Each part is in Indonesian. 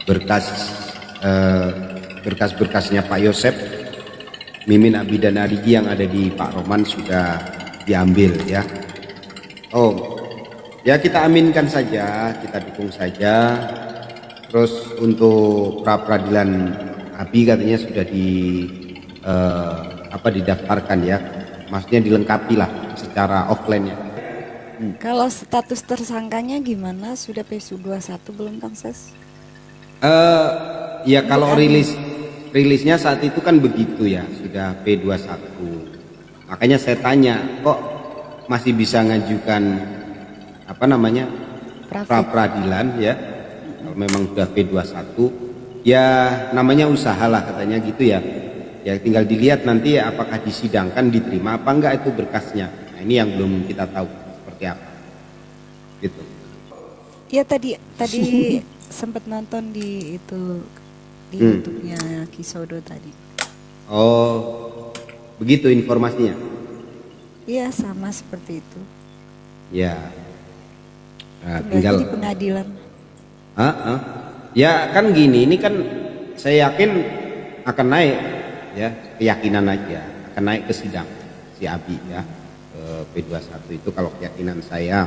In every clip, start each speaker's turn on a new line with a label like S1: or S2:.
S1: berkas berkas-berkasnya Pak Yosep, Mimin, Abi dan Arigi yang ada di Pak Roman sudah diambil ya. Oh ya, kita aminkan saja, kita dukung saja. Terus untuk pra peradilan Abi katanya sudah didaftarkan ya, maksudnya dilengkapi lah secara offline ya.
S2: Kalau status tersangkanya gimana? Sudah PSU 21 belum Kang Ses?
S1: Ya kalau rilisnya saat itu kan begitu ya, sudah P21. Makanya saya tanya, kok masih bisa ngajukan apa namanya pra peradilan ya? Kalau memang sudah P21 ya namanya usaha lah katanya gitu ya. Ya tinggal dilihat nanti ya, apakah disidangkan, diterima apa enggak itu berkasnya. Nah ini yang belum kita tahu seperti apa gitu.
S2: Ya tadi sempat nonton di YouTube-nya Kisodo tadi.
S1: Oh begitu informasinya.
S2: Iya sama seperti itu.
S1: Ya nah,
S2: tinggal di pengadilan.
S1: Ya kan gini, ini kan saya yakin akan naik ya, keyakinan aja akan naik ke sidang si Abi ya, ke P21 itu kalau keyakinan saya.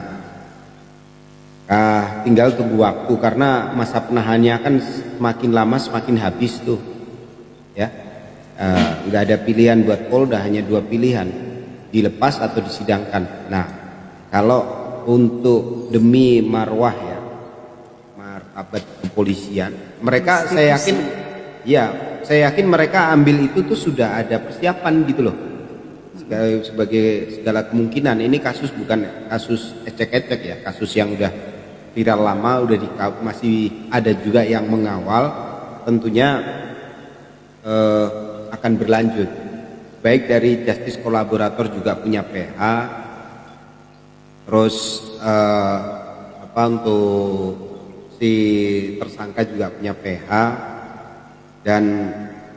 S1: Tinggal tunggu waktu karena masa penahannya kan semakin lama semakin habis tuh ya. Nggak ada pilihan buat Polda, hanya dua pilihan, dilepas atau disidangkan. Nah kalau untuk demi marwah ya, martabat kepolisian, mereka saya yakin mereka ambil itu tuh sudah ada persiapan gitu loh, sebagai segala kemungkinan. Ini kasus bukan kasus ecek-ecek ya, kasus yang udah viral lama, masih ada juga yang mengawal, tentunya akan berlanjut. Baik dari justice kolaborator juga punya PH, terus untuk si tersangka juga punya PH, dan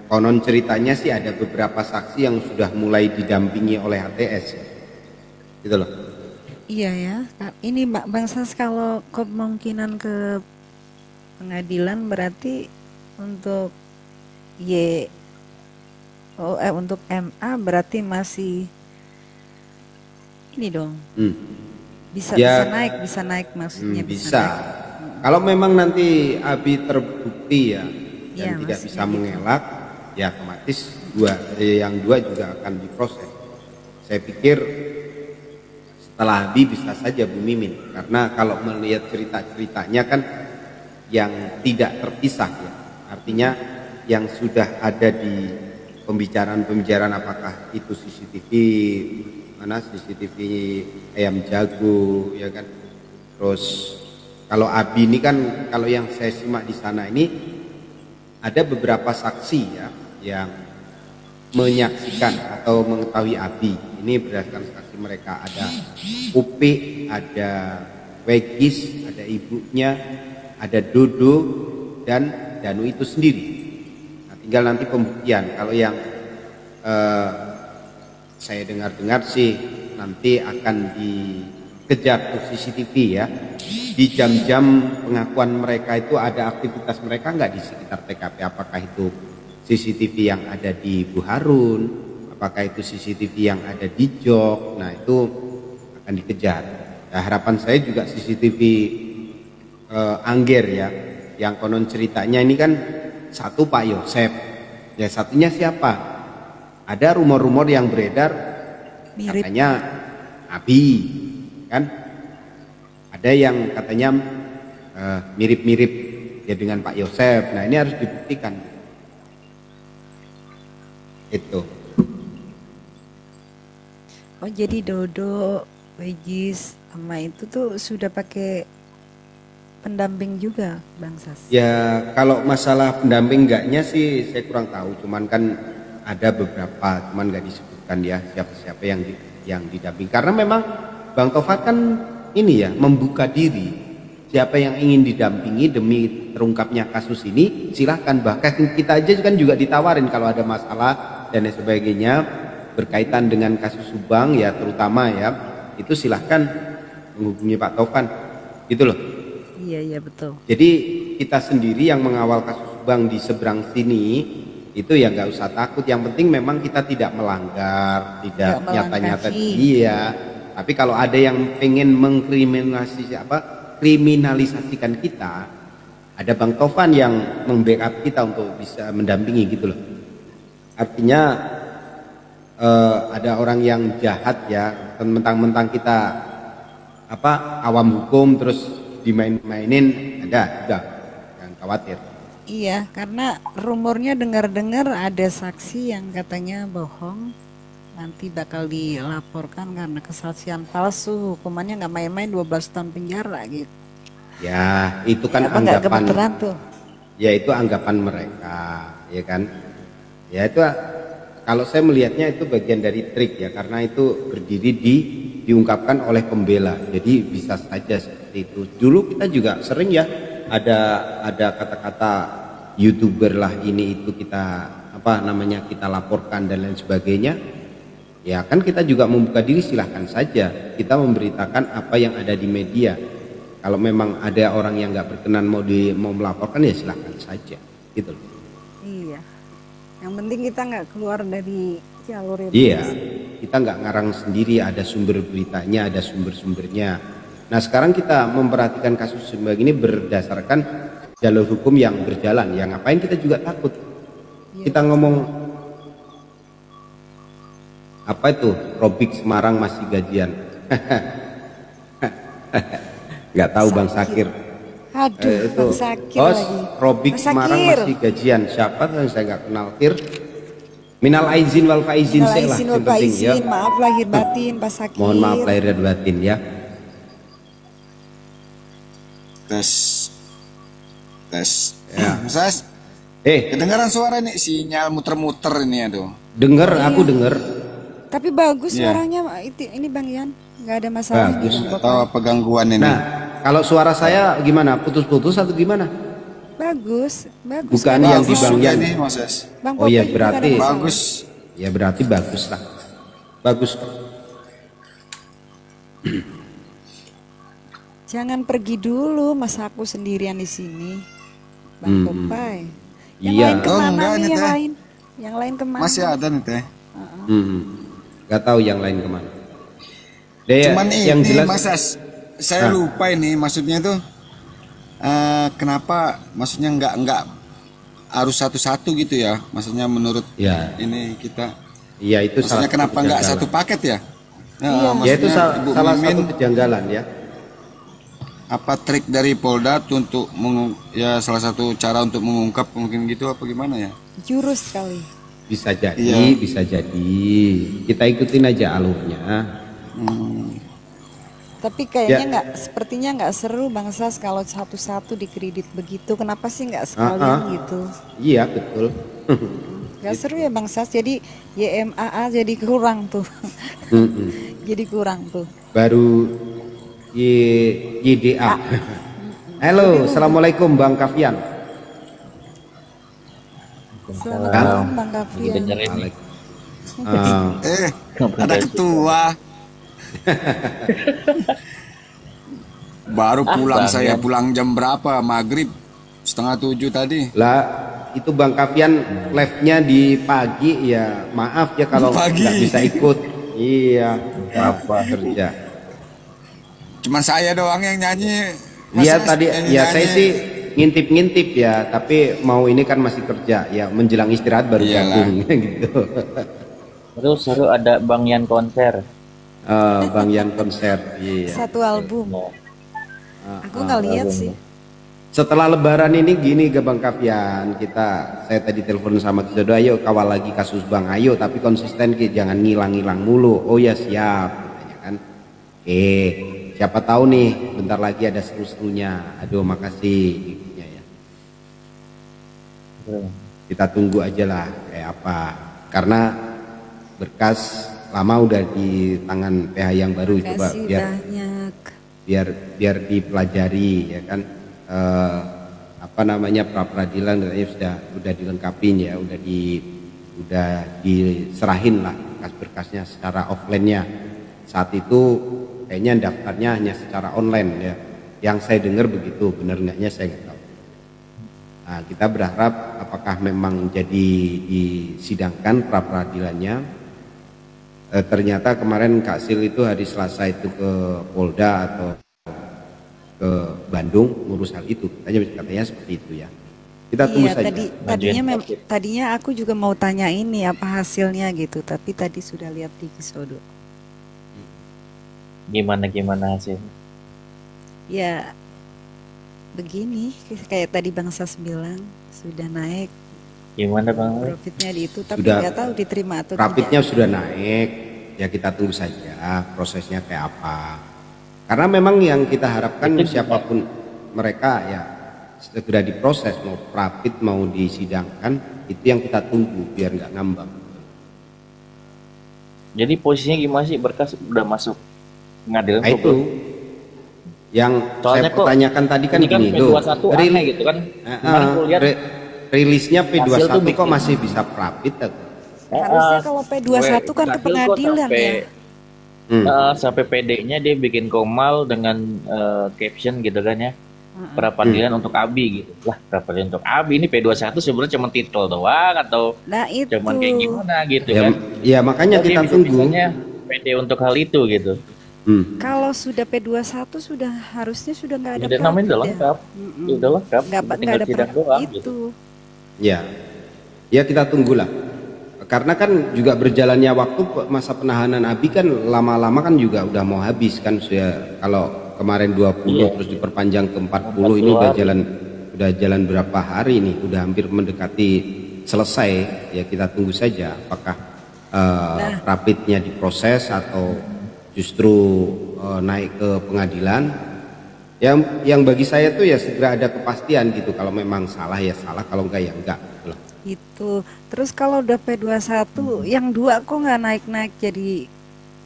S1: konon ceritanya sih ada beberapa saksi yang sudah mulai didampingi oleh HTS gitu loh.
S2: Iya ya, ini Bang Sas, kalau kemungkinan ke pengadilan berarti untuk untuk MA berarti masih ini dong. Bisa naik maksudnya.
S1: Bisa. Kalau memang nanti Abi terbukti ya dan tidak bisa mengelak, ya otomatis yang dua juga akan diproses. Saya pikir setelah Abi bisa saja Bu Mimin, karena kalau melihat cerita-ceritanya kan yang tidak terpisah ya, artinya yang sudah ada di pembicaraan apakah itu CCTV ayam jago ya kan. Terus kalau Abi ini kan, kalau yang saya simak di sana ini ada beberapa saksi ya yang menyaksikan atau mengetahui Abi. Ini berdasarkan saksi mereka, ada Upi, ada Wegis, ada ibunya, ada Dodo, dan Danu itu sendiri. Nah, tinggal nanti pembuktian. Kalau yang saya dengar-dengar sih nanti akan dikejar tuh CCTV ya. Di jam-jam pengakuan mereka itu ada aktivitas mereka nggak di sekitar TKP? Apakah itu CCTV yang ada di Bu Harun, apakah itu CCTV yang ada di Jok? Nah itu akan dikejar. Nah, harapan saya juga CCTV Angger ya, yang konon ceritanya ini kan satu Pak Yosep, ya satunya siapa? Ada rumor-rumor yang beredar katanya Abi kan. Ada yang katanya mirip-mirip ya dengan Pak Yosep. Nah ini harus dibuktikan. Itu.
S2: Oh jadi Dodo, Wegis sama itu tuh sudah pakai pendamping juga Bang Sas?
S1: Ya kalau masalah pendamping enggaknya sih saya kurang tahu. Cuman kan ada beberapa, cuman nggak disebutkan ya siapa-siapa yang didamping. Karena memang Bang Taufat kan ini ya membuka diri, siapa yang ingin didampingi demi terungkapnya kasus ini silahkan. Bahkan kita aja kan juga ditawarin kalau ada masalah dan sebagainya berkaitan dengan kasus Subang ya terutama ya, itu silahkan menghubungi Pak Taufan gitu loh.
S2: Iya betul.
S1: Jadi kita sendiri yang mengawal kasus bank di seberang sini itu ya nggak usah takut. Yang penting memang kita tidak melanggar, tidak nyata-nyata dia. Tapi kalau ada yang pengen kriminalisasikan kita, ada Bang Tovan yang membackup kita untuk bisa mendampingi gitu loh. Artinya ada orang yang jahat ya, mentang-mentang kita awam hukum terus dimain-mainin, udah jangan khawatir.
S2: Iya, karena rumornya dengar-dengar ada saksi yang katanya bohong, nanti bakal dilaporkan karena kesaksian palsu, hukumannya nggak main-main 12 tahun penjara gitu.
S1: Ya itu kan anggapan tuh. Ya itu anggapan mereka, ya kan. Ya itu kalau saya melihatnya itu bagian dari trik ya, karena itu berdiri diungkapkan oleh pembela, jadi bisa saja seperti itu. Dulu kita juga sering ya ada kata-kata YouTuber lah ini itu kita kita laporkan dan lain sebagainya. Ya kan kita juga membuka diri, silahkan saja kita memberitakan apa yang ada di media. Kalau memang ada orang yang nggak berkenan mau melaporkan ya silahkan saja gitu.
S2: Iya, yang penting kita nggak keluar dari jalur itu.
S1: Iya, kita nggak ngarang sendiri, ada sumber beritanya, ada sumber-sumbernya. Nah sekarang kita memperhatikan kasus sebegini berdasarkan jalur hukum yang berjalan. Ya ngapain kita juga takut? Kita ngomong apa itu? Robik Semarang masih gajian. Nggak tahu Bang Sakir.
S2: Aduh, Bang Sakir lagi.
S1: Robik Semarang masih gajian. Siapa yang saya nggak kenal? Minal aizin wal faizin lah. Ya.
S2: Maaf lahir batin Pak Sakir.
S1: Mohon maaf lahir dan batin ya.
S3: Tes
S1: ya.
S3: Mas, kedengaran suara nih, sinyal muter-muter ini aduh.
S1: Dengar, aku dengar.
S2: Tapi bagus suaranya ini Bang Ian, nggak ada masalah.
S1: Bagus.
S3: Atau apa gangguan ini?
S1: Nah, kalau suara saya gimana? Putus-putus atau gimana?
S2: Bagus.
S1: Bukan yang di Bang Ian. Oh iya berarti
S3: bagus.
S1: Ya berarti bagus lah. Bagus.
S2: Jangan pergi dulu, masa aku sendirian di sini, Bang Popai. Yang
S1: iya.
S2: lain kemana nih? Yang lain kemana?
S3: Masih ada nih teh.
S1: Gak tahu yang lain kemana.
S3: Cuman
S1: yang
S3: ini
S1: jelas,
S3: Mas, saya lupa ini maksudnya tuh kenapa? Maksudnya nggak harus satu-satu gitu ya? Maksudnya menurut ini kita.
S1: Iya itu.
S3: Maksudnya kenapa nggak satu paket ya?
S1: Ya itu salah satu kejanggalan ya.
S3: Apa trik dari Polda untuk salah satu cara untuk mengungkap mungkin gitu apa gimana ya?
S2: Jurus kali.
S1: Bisa jadi, bisa jadi. Kita ikutin aja alurnya.
S2: Tapi kayaknya sepertinya nggak seru Bang Sas kalau satu-satu dikredit begitu. Kenapa sih nggak sekalian gitu?
S1: Iya betul.
S2: Nggak seru ya Bang Sas. Jadi YMAA jadi kurang tuh. Jadi kurang tuh.
S1: Baru YDA. Halo, assalamualaikum Bang Kafian.
S2: Assalamualaikum Bang Kafian.
S3: Ada ketua. Baru pulang saya pulang jam berapa? Maghrib 6:30 tadi.
S1: Lah itu Bang Kafian live-nya di pagi ya. Maaf ya kalau nggak bisa ikut. Iya. Apa kerja?
S3: Cuman saya doang yang nyanyi.
S1: Iya tadi ya saya sih ngintip-ngintip ya, tapi mau ini kan masih kerja ya, menjelang istirahat baru gabung gitu.
S4: Terus seru ada Bang Yan konser.
S1: Bang Yan konser. Iya.
S2: Satu album. Aku nggak lihat sih.
S1: Setelah Lebaran ini gini ke Bang Kafian, saya tadi telepon sama Kisodo, ayo kawal lagi kasus Bang, ayo tapi konsisten jangan ngilang-ngilang mulu. Oh ya siap, katanya kan. Siapa tahu nih bentar lagi ada seru-serunya. Aduh makasih ya. Kita tunggu aja lah kayak apa, karena berkas lama udah di tangan PH yang baru. Coba biar dipelajari ya kan, pra peradilan sudah dilengkapin ya, udah diserahin lah berkas-berkasnya secara offline-nya. Saat itu kayaknya daftarnya hanya secara online ya. Yang saya dengar begitu, benar enggaknya saya nggak tahu. Nah, kita berharap apakah memang jadi disidangkan pra peradilannya. Ternyata kemarin Kak Sil itu hari Selasa itu ke Polda atau ke Bandung ngurus hal itu, katanya seperti itu ya. Kita tunggu
S2: Iya,
S1: saja.
S2: tadinya aku juga mau tanya ini apa hasilnya gitu, tapi tadi sudah lihat di Kisodo.
S4: Gimana hasilnya?
S2: Ya begini, kayak tadi Bang Sas bilang sudah naik
S4: Gimana Bang?
S2: profitnya di itu, tapi
S1: Sudah,
S2: nggak tahu diterima atau
S1: profitnya
S2: tidak.
S1: sudah naik, ya kita tunggu saja prosesnya kayak apa. Karena memang yang kita harapkan
S4: Itu
S1: siapapun mereka ya segera diproses, mau profit mau disidangkan, itu yang kita tunggu biar nggak ngambang.
S4: Jadi posisinya gimana sih, berkas udah masuk pengadilan
S1: Nah, itu yang
S4: Soalnya
S1: saya pertanyakan tadi kan
S4: ini kan
S1: gini loh,
S4: P21 aneh gitu kan. Kemarin aku lihat
S1: rilisnya
S4: hasil
S1: P21
S4: tuh
S1: kok
S4: bikin-
S1: masih bisa profit atau?
S2: Harusnya kalau P21 kan ke pengadilan ya.
S4: sampai PD-nya dia bikin komal dengan caption gitu kan ya. Peradilan untuk Abi gitu. Lah, peradilan untuk Abi ini P21 sebenarnya cuma titel doang atau
S2: Nah itu.
S4: cuman kayak gimana gitu
S1: Ya,
S4: kan.
S1: ya makanya
S4: Jadi
S1: kita tunggu.
S4: bisa-bisanya PD untuk hal itu gitu.
S2: Kalau sudah P21 sudah harusnya sudah nggak ada
S4: Jadi namanya udah
S2: profit ya.
S4: lengkap. Udah lengkap.
S2: Nggak
S4: Tinggal
S2: ada
S4: sidang
S2: profit
S4: doang
S2: itu.
S4: gitu.
S1: Ya, ya kita tunggulah. Karena kan juga berjalannya waktu masa penahanan Abi kan lama-lama kan juga udah mau habis kan, sudah kalau kemarin 20 terus diperpanjang ke 40 ini udah jalan berapa hari ini, udah hampir mendekati selesai. Ya kita tunggu saja apakah rapidnya diproses atau justru naik ke pengadilan. Yang bagi saya tuh ya segera ada kepastian gitu, kalau memang salah ya salah, kalau enggak ya enggak gitu loh.
S2: Itu. Terus kalau udah P21 yang dua kok nggak naik-naik jadi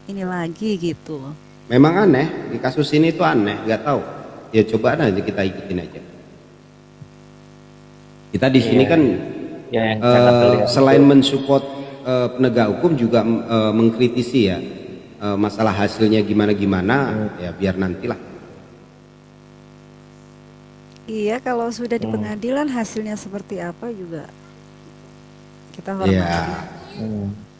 S2: ini lagi gitu.
S1: Memang aneh di kasus ini tuh aneh, nggak tahu. Ya coba aja kita ikutin aja. Kita di sini kan
S4: Ya yang sangat terlihat.
S1: selain mensupport penegak hukum juga mengkritisi ya masalah hasilnya gimana ya biar nantilah.
S2: Iya, kalau sudah di pengadilan hasilnya seperti apa juga kita hormati.
S1: Ya.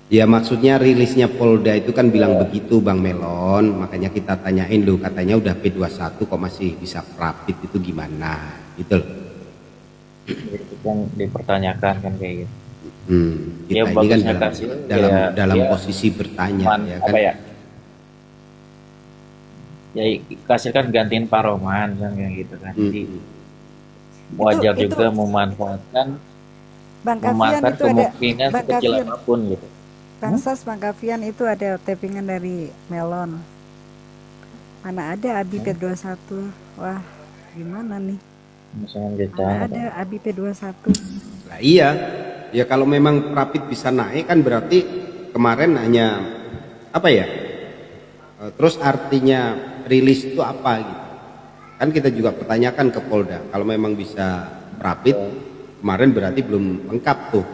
S1: Ya maksudnya rilisnya Polda itu kan bilang begitu Bang Melon, makanya kita tanyain loh, katanya udah P21 kok masih bisa profit, itu gimana gitu loh.
S4: Itu yang dipertanyakan kan kayak gitu.
S1: Kita
S4: Ya,
S1: ini kan
S4: bagusnya kasih,
S1: dalam
S4: ya,
S1: posisi bertanya ya kan.
S4: Apa ya? Ya kasih kan gantiin Pak Roman kan kayak gitu kan. Jadi wajar
S2: Itu-
S4: juga memanfaatkan
S2: Bang Kavian itu ada,
S4: kemungkinan
S2: Bang
S4: sekecil
S2: Kavian,
S4: apapun gitu.
S2: Bang Sas, Bang Kavian itu ada tappingan dari Melon. Mana ada Abi P21? Wah, gimana nih?
S4: Misalnya gitu.
S2: Mana ada Abi P21?
S1: Lah iya, ya kalau memang profit bisa naik kan berarti kemarin hanya apa ya? Terus artinya rilis itu apa gitu? Kan kita juga pertanyakan ke Polda, kalau memang bisa profit kemarin berarti belum lengkap tuh.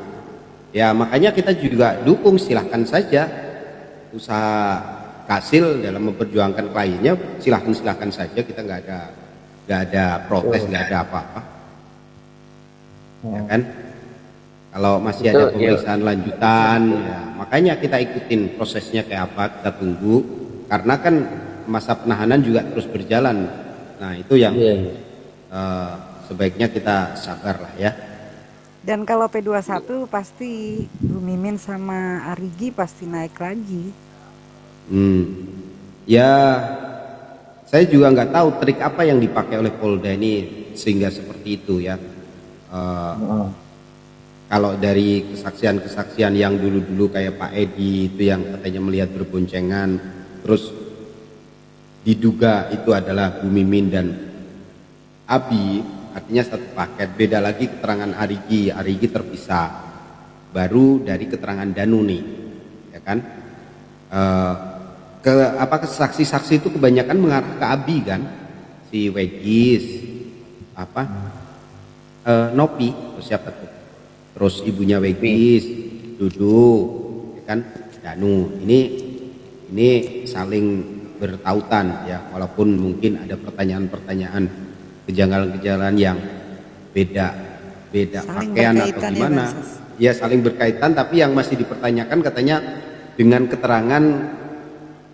S1: Ya makanya kita juga dukung, silahkan saja usaha Kasil dalam memperjuangkan kliennya, silahkan saja, kita nggak ada protes, nggak ada apa-apa. Ya kan? Kalau masih ada pemeriksaan lanjutan, ya, makanya kita ikutin prosesnya kayak apa, kita tunggu. Karena kan masa penahanan juga terus berjalan. Nah itu yang sebaiknya kita sabar lah ya.
S2: Dan kalau P21 pasti Bu Mimin sama Arigi pasti naik lagi.
S1: Ya saya juga nggak tahu trik apa yang dipakai oleh Polda ini sehingga seperti itu ya. Kalau dari kesaksian-kesaksian yang dulu-dulu kayak Pak Edi itu yang katanya melihat berboncengan, terus diduga itu adalah Bu Mimin dan Abi, artinya satu paket. Beda lagi keterangan Arigi terpisah, baru dari keterangan Danu nih, ya kan? Ke saksi-saksi itu kebanyakan mengarah ke Abi kan, si Wegis, Nopi, terus siapa tuh? Terus ibunya Wegis, Dudu, ya kan? Danu. Ini saling bertautan ya, walaupun mungkin ada pertanyaan-pertanyaan kejanggalan-kejanggalan yang beda beda
S2: Saling
S1: pakaian atau
S2: berkaitan ya,
S1: gimana.
S2: Bang Sas.
S1: Ya saling berkaitan, tapi yang masih dipertanyakan katanya dengan keterangan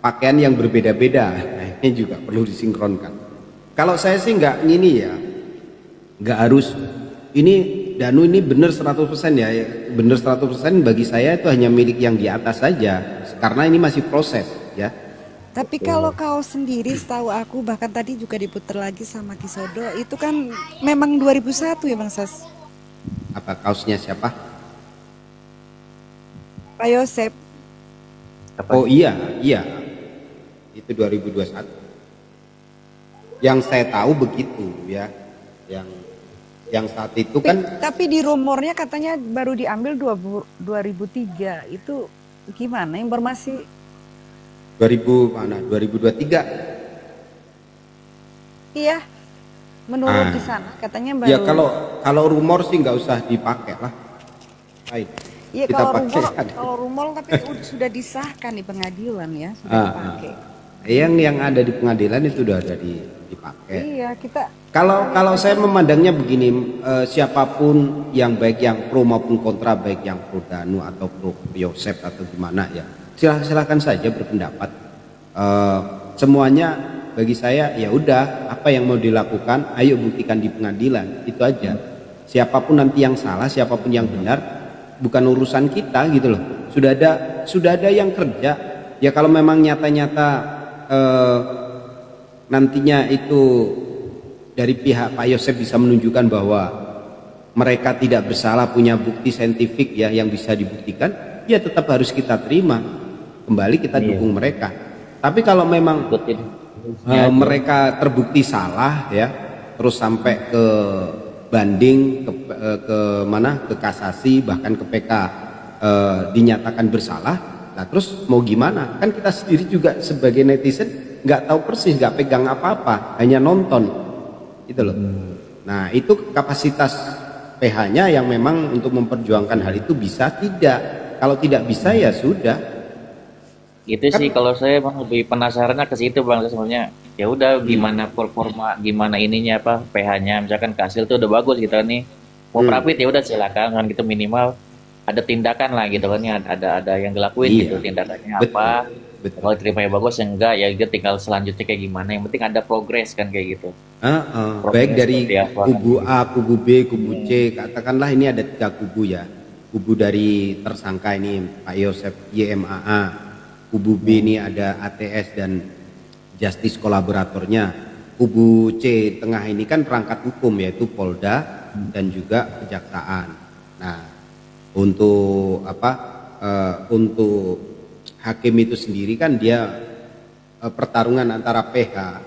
S1: pakaian yang berbeda-beda. Nah, ini juga perlu disinkronkan. Kalau saya sih nggak ngini ya, nggak harus ini Danu ini benar 100% ya, benar 100% bagi saya itu hanya milik yang di atas saja, karena ini masih proses ya.
S2: Tapi kalau kau sendiri, setahu aku bahkan tadi juga diputar lagi sama Kisodo, itu kan memang 2001 ya Bang Sas?
S1: Apa kaosnya siapa?
S2: Pak Yosep.
S1: Oh iya, itu 2021. Yang saya tahu begitu ya, yang saat itu kan.
S2: Tapi di rumornya katanya baru diambil 2003, itu gimana informasi?
S1: 2023.
S2: Iya, menurut di sana katanya baru.
S1: Ya kalau rumor sih nggak usah dipakai lah. Baik.
S2: Iya
S1: Kita
S2: kalau
S1: pakai
S2: rumor,
S1: aja.
S2: kalau rumor tapi sudah disahkan di pengadilan ya, sudah dipakai.
S1: Yang ada di pengadilan itu sudah ada dipakai.
S2: Iya kita.
S1: Kalau saya memandangnya begini, siapapun yang baik yang pro maupun kontra, baik yang pro Danu atau pro Yosep atau gimana ya, silahkan saja berpendapat. Semuanya bagi saya ya udah, apa yang mau dilakukan, ayo buktikan di pengadilan, itu aja. Siapapun nanti yang salah, siapapun yang benar, bukan urusan kita gitu loh. Sudah ada yang kerja. Ya kalau memang nyata-nyata nantinya itu dari pihak Pak Yosep bisa menunjukkan bahwa mereka tidak bersalah, punya bukti saintifik ya yang bisa dibuktikan, ya tetap harus kita terima, kembali kita dukung mereka. Tapi kalau memang mereka terbukti salah ya, terus sampai ke banding ke mana, ke kasasi, bahkan ke PK dinyatakan bersalah, nah terus mau gimana? Kan kita sendiri juga sebagai netizen nggak tahu persis, nggak pegang apa-apa, hanya nonton gitu loh. Nah itu kapasitas PH-nya yang memang untuk memperjuangkan hal itu bisa tidak. Kalau tidak bisa ya sudah.
S4: Itu sih kalau saya emang lebih penasarannya ke situ Bang, sebenarnya ya udah gimana performa, gimana ininya apa PH-nya, misalkan hasil tuh udah bagus gitu kan nih, mau profit ya udah silakan kan gitu, minimal ada tindakan lah gitu kan ya, ada yang dilakuin gitu, tindakannya apa. Kalau terima yang bagus ya enggak ya gitu, tinggal selanjutnya kayak gimana, yang penting ada progres kan kayak gitu.
S1: Baik dari kubu A, kubu B, kubu C, katakanlah ini ada 3 kubu ya. Kubu dari tersangka ini Pak Yosep YMAA, kubu B ini ada ATS dan justice kolaboratornya, kubu C tengah ini kan perangkat hukum yaitu Polda dan juga kejaksaan. Nah untuk untuk hakim itu sendiri kan dia pertarungan antara PH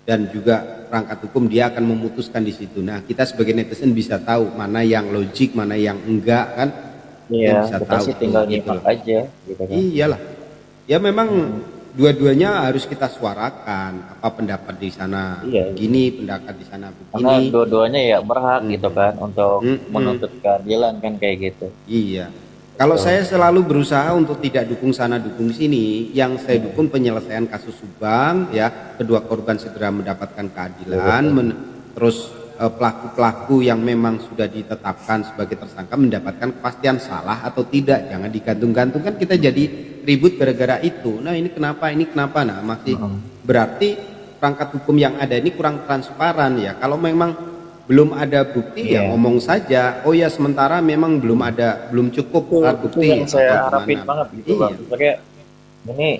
S1: dan juga perangkat hukum, dia akan memutuskan di situ. Nah kita sebagai netizen bisa tahu mana yang logik, mana yang enggak kan.
S4: Iya,
S1: bisa
S4: kita
S1: tahu
S4: sih tinggal
S1: gitu
S4: nyimak aja gitu kan.
S1: Iyalah ya, memang dua-duanya harus kita suarakan, apa pendapat di sana begini, pendapat di sana begini,
S4: karena dua-duanya ya berhak gitu kan untuk menuntut keadilan kan kayak gitu.
S1: Iya. Kalau saya selalu berusaha untuk tidak dukung sana dukung sini, yang saya dukung penyelesaian kasus Subang ya, kedua korban segera mendapatkan keadilan, terus pelaku-pelaku yang memang sudah ditetapkan sebagai tersangka mendapatkan kepastian salah atau tidak, jangan digantung-gantungkan kita jadi ribut gara-gara itu. Nah ini kenapa, nah masih berarti perangkat hukum yang ada ini kurang transparan ya. Kalau memang belum ada bukti ya ngomong saja, oh ya sementara memang belum cukup alat bukti.
S4: Itu yang saya harapin banget gitu Bang. Kayak ini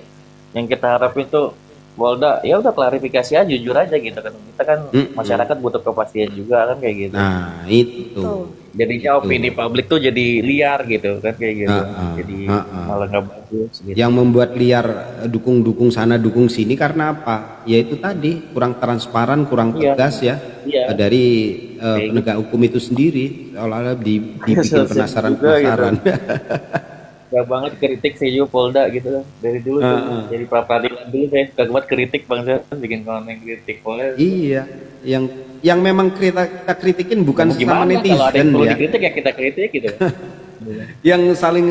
S4: yang kita harapin tuh Polda ya udah klarifikasi aja, jujur aja gitu kan. Kita kan masyarakat butuh kepastian juga kan kayak gitu.
S1: Nah itu.
S4: Jadinya opini publik tuh jadi liar gitu kan kayak gitu. Jadi malah nggak bagus gitu.
S1: Yang membuat liar dukung sana dukung sini karena apa? Ya itu tadi kurang transparan, kurang tegas ya dari penegak hukum itu sendiri, seolah-olah dibikin penasaran. Gitu.
S4: Gak banget kritik saya juga Polda gitu kan dari dulu tuh. Jadi pra peradilan dulu saya suka banget kritik Bang, saya bikin konten kritik Polda.
S1: Iya, yang memang kita kritikin bukan sama netizen
S4: kalau ada yang perlu
S1: ya.
S4: dikritik ya kita kritik gitu.
S1: Yang saling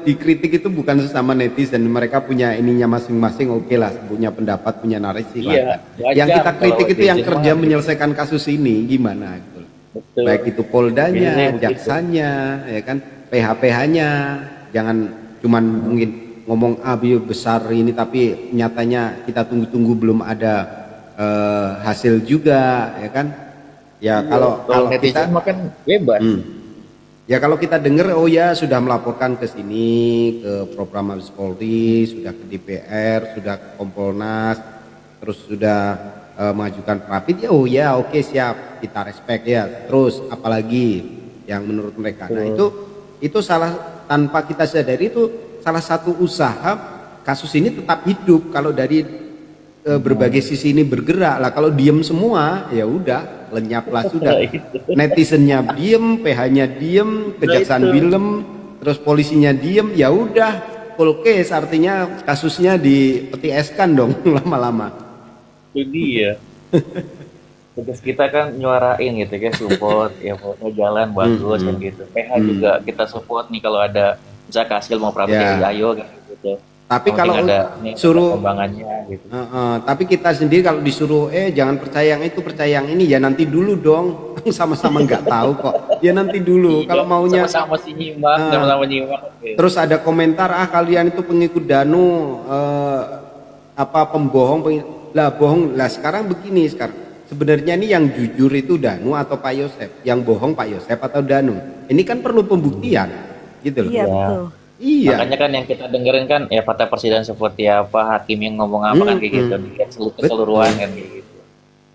S1: dikritik itu bukan sesama netizen, mereka punya ininya masing-masing, oke lah, punya pendapat, punya narasi.
S4: Iya,
S1: yang kita kritik itu yang kerja menyelesaikan kasus ini gimana gitu.
S4: Betul.
S1: Baik itu poldanya,
S4: Biasanya begitu.
S1: jaksanya, ya kan, PH-PH-nya. Jangan cuman mungkin ngomong besar ini tapi nyatanya kita tunggu-tunggu belum ada hasil juga, ya kan? Ya kalau kita
S4: netizen makan bebas.
S1: Ya kalau kita dengar oh ya sudah melaporkan ke sini, ke Propam Mabes Polri, sudah ke DPR, sudah ke Kompolnas, terus sudah mengajukan Prapit, ya oh ya oke siap, kita respect ya. Terus apalagi yang menurut mereka. Nah itu salah, tanpa kita sadari itu salah satu usaha kasus ini tetap hidup kalau dari berbagai sisi ini bergerak lah. Kalau diem semua ya udah lenyaplah sudah. Netizennya diem, PH-nya diem, kejaksaan diem, terus polisinya diem, ya udah full case, artinya kasusnya dipeti-eskan dong lama-lama.
S4: Jadi ya tugas kita kan nyuarain gitu ya, support ya, pokoknya jalan bagus kan gitu. PH juga kita support nih kalau ada misalnya hasil mau pramuka ayo kan gitu.
S1: Tapi kalau suruh
S4: pengembangannya gitu.
S1: Tapi kita sendiri kalau disuruh jangan percaya yang itu, percaya yang ini, ya nanti dulu dong. Sama-sama nggak tahu kok. Ya nanti dulu. Kalau maunya
S4: sama-sama nyimak, sama-sama nyimak.
S1: Terus ada komentar kalian itu pengikut Danu pembohong, lah bohong. Lah sekarang begini sekarang. Sebenarnya ini yang jujur itu Danu atau Pak Yosep? Yang bohong Pak Yosep atau Danu? Ini kan perlu pembuktian, gitu loh.
S2: Iya betul.
S1: Iya.
S4: Makanya kan yang kita dengerin kan ya fakta persidangan seperti apa, hakim yang ngomong apa kan kayak gitu, dilihat keseluruhan kan kayak gitu.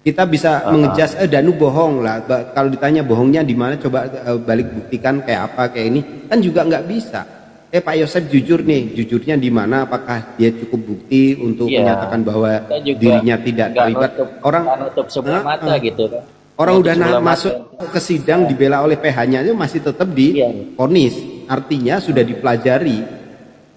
S1: Kita bisa mengejas Danu bohong lah. Kalau ditanya bohongnya di mana, coba balik buktikan kayak apa kayak ini, kan juga nggak bisa. Pak Yosep jujur nih, jujurnya di mana? Apakah dia cukup bukti untuk menyatakan bahwa dirinya tidak terlibat? Orang
S4: nutup sebelah mata gitu kan.
S1: Orang udah masuk ke sidang dibela oleh PH-nya itu masih tetap divonis. Artinya sudah dipelajari,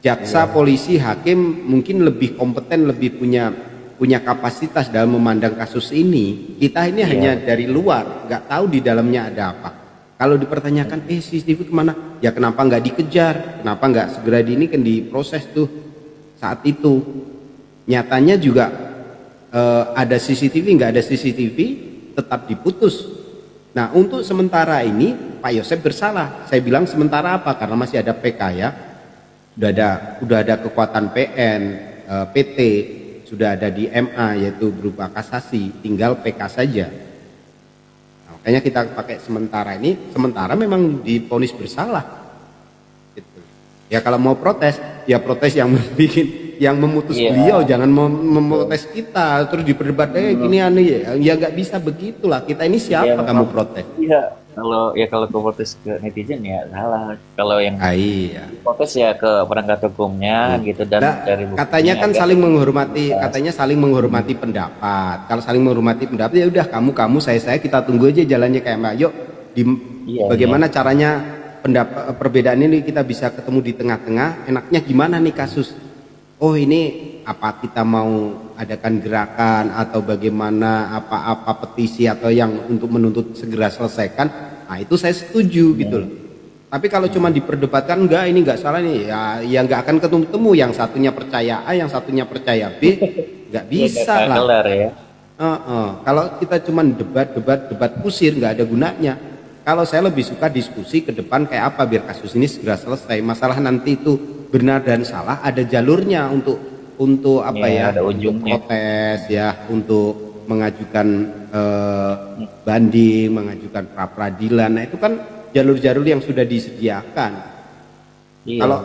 S1: jaksa, polisi, hakim mungkin lebih kompeten, lebih punya kapasitas dalam memandang kasus ini. Kita ini hanya dari luar, nggak tahu di dalamnya ada apa. Kalau dipertanyakan, CCTV kemana? Ya kenapa nggak dikejar? Kenapa nggak segera kan diproses tuh saat itu? Nyatanya juga ada CCTV, nggak ada CCTV, tetap diputus. Nah untuk sementara ini Pak Yosep bersalah. Saya bilang sementara apa? Karena masih ada PK ya, udah ada kekuatan PN, PT, sudah ada di MA yaitu berupa kasasi, tinggal PK saja. Nah, makanya kita pakai sementara ini, sementara memang divonis bersalah. Gitu. Ya kalau mau protes, ya protes yang memutus beliau, jangan memprotes kita terus diperdebat gini aneh ya nggak bisa begitulah. Kita ini siapa kamu protes? Iya,
S4: kalau ke protes ke netizen ya salah. Kalau yang protes ya ke perangkat hukumnya gitu dan dari
S1: katanya kan saling menghormati, katanya saling menghormati pendapat. Kalau saling menghormati pendapat ya udah kamu saya kita tunggu aja jalannya kayak Mbak. Yuk bagaimana caranya perbedaan ini kita bisa ketemu di tengah-tengah, enaknya gimana nih kasus? Oh ini apa kita mau adakan gerakan atau bagaimana apa petisi atau yang untuk menuntut segera selesaikan, nah itu saya setuju gitu loh. Tapi kalau cuma diperdebatkan ini enggak salah nih ya nggak akan ketemu, yang satunya percaya A yang satunya percaya B, nggak bisa lah. Kalau kita cuma debat kusir nggak ada gunanya. Kalau saya lebih suka diskusi ke depan kayak apa biar kasus ini segera selesai. Masalah nanti itu benar dan salah ada jalurnya untuk
S4: ada ujungnya.
S1: Untuk protes ya, untuk mengajukan banding, mengajukan pra peradilan. Nah itu kan jalur-jalur yang sudah disediakan. Kalau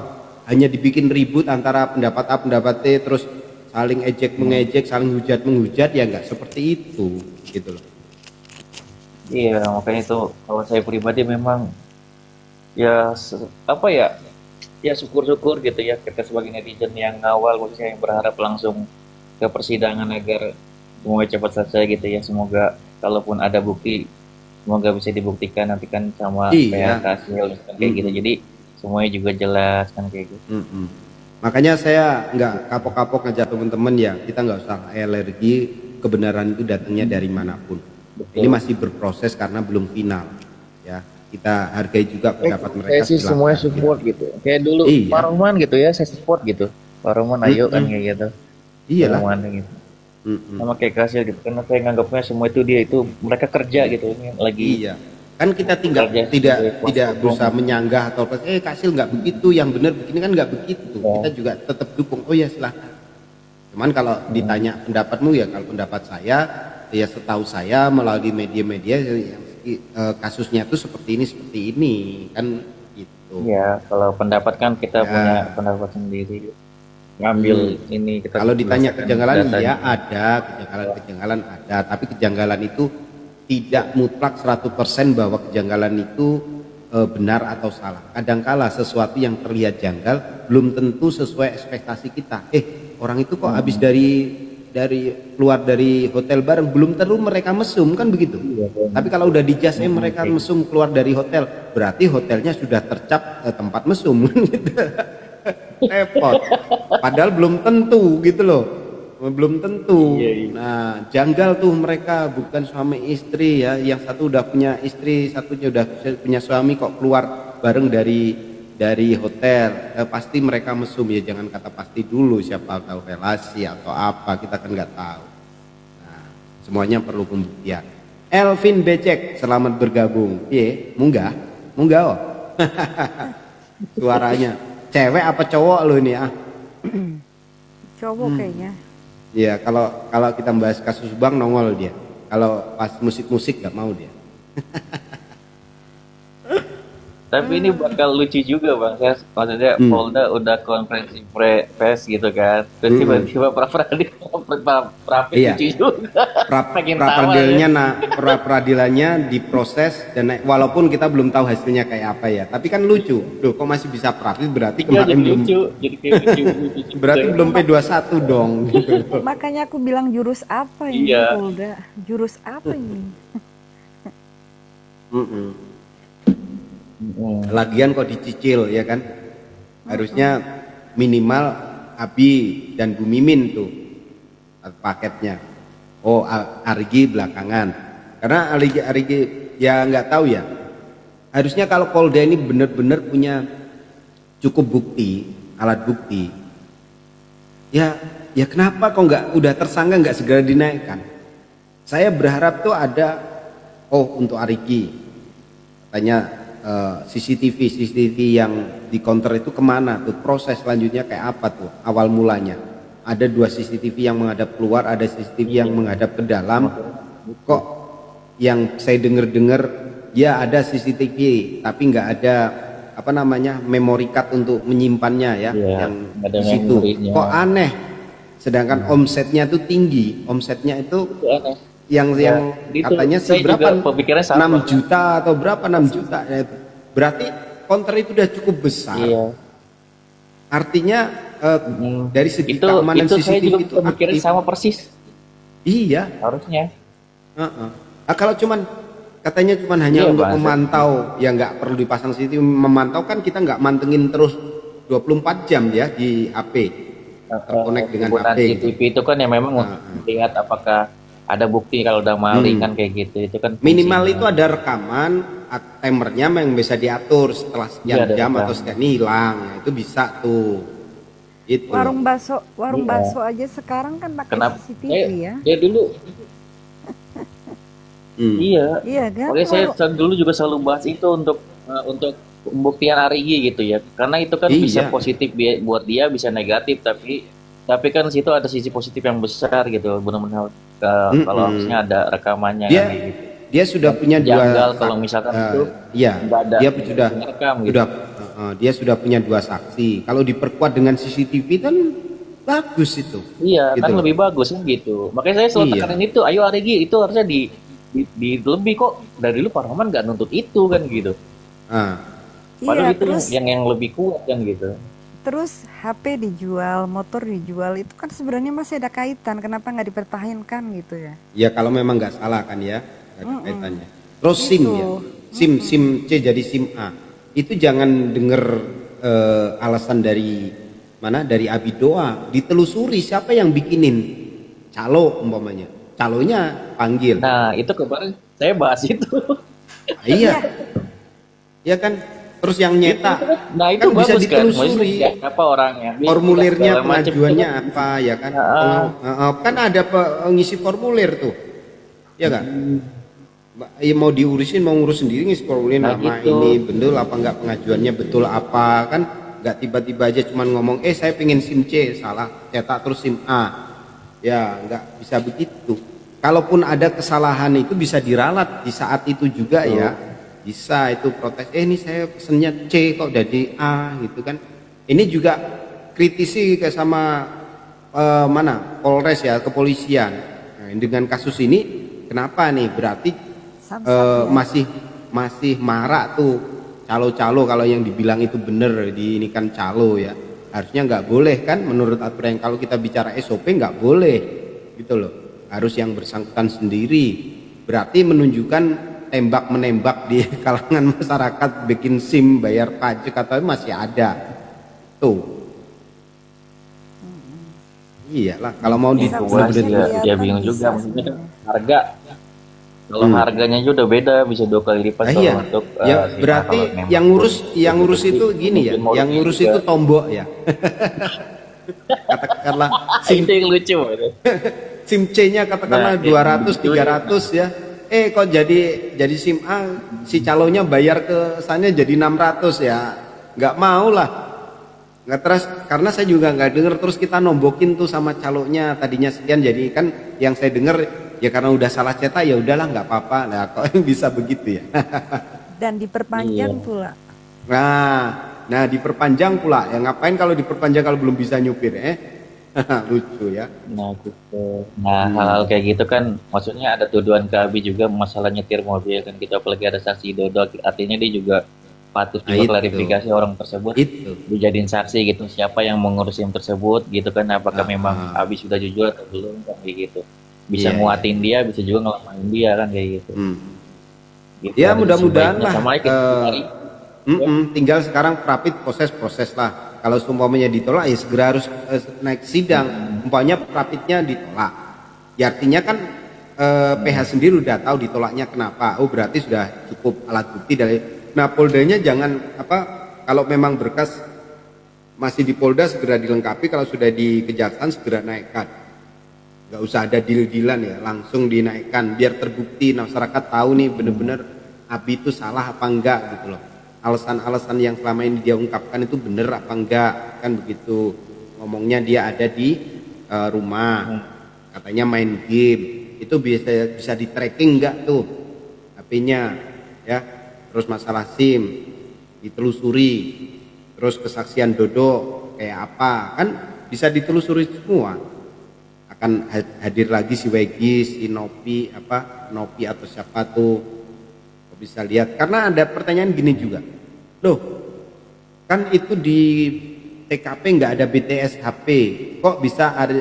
S1: hanya dibikin ribut antara pendapat A pendapat T terus saling ejek mengejek, saling hujat menghujat, ya nggak seperti itu gitu loh.
S4: Iya, makanya itu kalau saya pribadi memang ya syukur-syukur gitu ya kita sebagai netizen yang awal maksudnya yang berharap langsung ke persidangan agar semoga cepat selesai gitu ya. Semoga kalaupun ada bukti semoga bisa dibuktikan nanti kan sama pihak hasil kan kayak gitu. Jadi semuanya juga jelas kan kayak gitu.
S1: Makanya saya nggak kapok-kapok ngajak teman-teman ya, kita nggak usah alergi kebenaran itu datangnya dari manapun. Betul. Ini masih berproses karena belum final ya. Kita hargai juga pendapat mereka.
S4: Saya sih semuanya support gitu. Kayak dulu Pak Roman gitu ya, saya support gitu. Pak Roman ayo kan kayak gitu.
S1: Iya lah.
S4: Gitu. Sama kayak Kasil gitu. Karena saya nganggapnya semua itu dia itu mereka kerja gitu ini lagi
S1: Kan kita tinggal
S4: Kerja
S1: tidak
S4: sebagai kuasa
S1: tidak
S4: hukum.
S1: berusaha menyanggah atau Kak Sil nggak begitu, yang benar begini kan nggak begitu. Kita juga tetap dukung. Oh ya silahkan. Cuman kalau ditanya pendapatmu ya, kalau pendapat saya ya setahu saya melalui media-media kasusnya tuh seperti ini kan gitu.
S4: Ya, kalau pendapat kan kita
S1: Ya.
S4: punya pendapat sendiri. Ngambil ini kita
S1: Kalau ditanya
S4: berdasarkan
S1: kejanggalan,
S4: datanya.
S1: ya ada kejanggalan ada, tapi kejanggalan itu tidak mutlak 100% bahwa kejanggalan itu benar atau salah. Kadangkala sesuatu yang terlihat janggal belum tentu sesuai ekspektasi kita. Orang itu kok habis dari keluar dari hotel bareng, belum tentu mereka mesum kan begitu. Tapi kalau udah dijas mereka mesum keluar dari hotel, berarti hotelnya sudah tercap tempat mesum gitu. Repot. Padahal belum tentu gitu loh. Belum tentu. Nah, janggal tuh mereka, bukan suami istri ya. Yang satu udah punya istri, satunya udah punya suami, kok keluar bareng dari hotel. Pasti mereka mesum ya, jangan kata pasti dulu, siapa tahu relasi atau apa, kita kan nggak tahu. Nah, semuanya perlu pembuktian. Elvin Becek, selamat bergabung. Munggah oh. Suaranya cewek apa cowok lo ini ah?
S2: Cowok kayaknya.
S1: Ya kalau kita bahas kasus Bang nongol dia. Kalau pas musik nggak mau dia.
S4: Tapi ini bakal lucu juga Bang. Maksudnya Polda udah konferensi pers gitu kan. Terus tiba-tiba Prapi
S1: Iya.
S4: lucu juga. Makin tawa
S1: Peradilannya
S4: ya.
S1: peradilannya diproses dan walaupun kita belum tahu hasilnya kayak apa ya. Tapi kan lucu. Loh kok masih bisa Prapi, berarti
S4: Iya,
S1: kemarin
S4: jadi
S1: belum
S4: lucu. Jadi kayak lucu.
S1: berarti belum P21 dong gitu.
S2: Makanya aku bilang jurus apa ini
S4: Iya.
S2: Polda? Jurus apa ini?
S1: Lagian kok dicicil ya kan, harusnya minimal Abi dan Bu Mimin tuh paketnya. Oh Arigi belakangan, karena Arigi ya nggak tahu ya, harusnya kalau Polda ini benar-benar punya cukup bukti, alat bukti ya kenapa kok nggak udah tersangka nggak segera dinaikkan. Saya berharap tuh ada untuk Arigi katanya CCTV yang di counter itu kemana tuh, proses selanjutnya kayak apa tuh awal mulanya. Ada 2 CCTV yang menghadap keluar, ada CCTV yang menghadap ke dalam. Kok yang saya dengar ya ada CCTV tapi nggak ada apa namanya memory card untuk menyimpannya ya, yang
S4: ada
S1: di situ.
S4: memorinya.
S1: Kok aneh, sedangkan omsetnya tuh tinggi, omsetnya itu
S4: Aneh.
S1: yang
S4: itu
S1: katanya
S4: saya
S1: seberapa,
S4: juga pemikirannya sama.
S1: 6 juta atau berapa, 6 juta ya, berarti counter itu udah cukup besar.
S4: Iya.
S1: Artinya dari segi
S4: Itu
S1: keamanan
S4: saya
S1: CCTV
S4: juga
S1: itu
S4: pemikirannya
S1: aktif.
S4: sama persis.
S1: Iya.
S4: Harusnya.
S1: Kalau katanya cuman hanya
S4: Iya,
S1: untuk
S4: Bang.
S1: memantau, ya nggak perlu dipasang CCTV. Memantau kan kita nggak mantengin terus 24 jam ya di HP, terkonek dengan
S4: Penggunaan
S1: HP gitu.
S4: CCTV itu kan ya memang lihat apakah ada bukti kalau udah maling kan kayak gitu. Itu kan
S1: Minimal
S4: fungsinya.
S1: itu ada rekaman, timernya yang bisa diatur setelah sekian
S4: Iya, ada
S1: jam
S4: rekam.
S1: atau sekian ini hilang. Nah, itu bisa tuh. Itu.
S2: Warung bakso
S4: Iya.
S2: aja sekarang kan pakai
S4: Kenapa?
S2: CCTV ya.
S4: Ya dulu. Iya.
S2: Iya kan?
S4: Makanya saya dulu juga selalu bahas itu untuk pembuktian Arigi gitu ya. Karena itu kan
S1: Iya.
S4: bisa positif buat dia, bisa negatif, tapi kan situ ada sisi positif yang besar gitu. Benar-benar kalau harusnya ada rekamannya
S1: Dia
S4: kan, gitu.
S1: dia sudah punya
S4: Janggal
S1: dua
S4: kalau misalkan itu
S1: iya,
S4: nggak ada
S1: dia sudah
S4: ngerekam gitu.
S1: dia sudah punya 2 saksi. Kalau diperkuat dengan CCTV kan bagus itu.
S4: Iya, kan
S1: Gitu.
S4: lebih bagus kan gitu. Makanya saya selalu
S1: Iya.
S4: tekanin itu, ayo Arigi itu harusnya di lebih kok dari dulu Pak Rahman nggak nuntut itu kan gitu.
S1: Ah,
S4: Padahal
S2: Iya,
S4: itu
S2: terus
S4: yang lebih kuat kan gitu.
S2: terus HP dijual, motor dijual, itu kan sebenarnya masih ada kaitan. Kenapa nggak dipertahankan gitu ya?
S1: ya kalau memang nggak salah kan ya, nggak ada kaitannya. Terus SIM ya, SIM C jadi SIM A. Itu jangan dengar alasan dari mana, dari Abi doa. Ditelusuri siapa yang bikinin, calo umpamanya. Calonya panggil.
S4: Nah itu kemarin saya bahas itu.
S1: Iya. Iya kan? Terus yang nyetak
S4: Nah itu
S1: kan bisa
S4: bagus kan.
S1: ditelusuri.
S4: Maksudnya apa orangnya?
S1: Formulirnya,
S4: Segala macam
S1: pengajuannya
S4: itu.
S1: apa ya kan? Kan ada pengisi formulir tuh. Ya kan? Ya mau diurusin, mau ngurus sendiri scrollin
S4: Nah
S1: nama
S4: gitu.
S1: ini betul apa enggak, pengajuannya betul apa, kan nggak tiba-tiba aja cuman ngomong saya pengen SIM C, salah cetak terus SIM A. Ya nggak bisa begitu. Kalaupun ada kesalahan itu bisa diralat di saat itu juga ya, bisa itu protes, ini saya pesennya C kok jadi A gitu kan. Ini juga kritisi ke sama mana Polres ya, kepolisian. Nah, dengan kasus ini kenapa nih, berarti
S2: Samsat ya.
S1: masih marak tuh calo-calo. Kalau yang dibilang itu bener, di ini kan calo ya, harusnya nggak boleh kan menurut aturan. Kalau kita bicara SOP nggak boleh gitu loh, harus yang bersangkutan sendiri. Berarti menunjukkan tembak menembak di kalangan masyarakat, bikin SIM bayar pajak atau masih ada tuh. Iyalah kalau mau
S4: Itu
S1: bener-bener
S4: dia bingung juga, maksudnya kan harga. Kalau harganya juga udah beda, bisa 2 kali lipat kalau
S1: iya.
S4: untuk
S1: Ya
S4: SIM A.
S1: berarti
S4: Kalau memang
S1: yang ngurus itu gini ya,
S4: mungkin
S1: yang
S4: modalnya
S1: ngurus
S4: juga.
S1: itu tombok ya. Katakanlah SIM
S4: Itu yang lucu gitu.
S1: SIM C-nya katakanlah
S4: Nah,
S1: 200
S4: gitu.
S1: 300 ya. Kok jadi SIM A, si calonnya bayar ke sana jadi 600 ya. Nggak mau lah. Nggak terus, karena saya juga nggak dengar terus kita nombokin tuh sama calonnya tadinya sekian, jadi kan yang saya dengar ya karena udah salah cetak ya udahlah nggak apa-apa. Nah kok bisa begitu ya.
S2: Dan diperpanjang
S4: Iya.
S2: pula.
S1: Nah diperpanjang pula ya, ngapain kalau diperpanjang kalau belum bisa nyupir lucu ya.
S4: Nah gitu. Nah hal-hal kayak gitu kan, maksudnya ada tuduhan ke Abi juga masalah nyetir mobil kan gitu, apalagi ada saksi Dodo, artinya dia juga patut
S1: Nah,
S4: juga
S1: itu.
S4: klarifikasi orang tersebut
S1: Itu
S4: dijadiin saksi gitu, siapa yang mengurus SIM tersebut gitu kan, apakah memang
S1: Ah.
S4: Abi sudah jujur atau belum kan kayak gitu, bisa
S1: Iya,
S4: nguatin dia, bisa juga ngelamain dia kan kayak gitu. Gitu
S1: Ya
S4: aja
S1: mudah-mudahan
S4: sebaiknya.
S1: lah.
S4: Sama aja kita cari.
S1: Tinggal sekarang prapit proses lah. Kalau umpamanya ditolak ya segera harus naik sidang. Umpamanya prapitnya ditolak, ya artinya kan PH sendiri udah tahu ditolaknya kenapa. Oh berarti sudah cukup alat bukti dari. Nah Poldanya jangan kalau memang berkas masih di Polda segera dilengkapi, kalau sudah di Kejaksaan segera naikkan. Nggak usah ada deal-dealan ya, langsung dinaikkan biar terbukti masyarakat tahu nih bener-bener Abi itu salah apa enggak gitu loh. Alasan-alasan yang selama ini dia ungkapkan itu bener apa enggak, kan begitu. Ngomongnya dia ada di rumah, katanya main game, itu bisa di tracking enggak tuh HP-nya ya. Terus masalah SIM ditelusuri, terus kesaksian Dodo kayak apa kan bisa ditelusuri semua. Akan hadir lagi si Wegi, si Nopi atau siapa tuh, bisa lihat. Karena ada pertanyaan gini juga, loh kan itu di TKP nggak ada BTS HP, kok bisa ada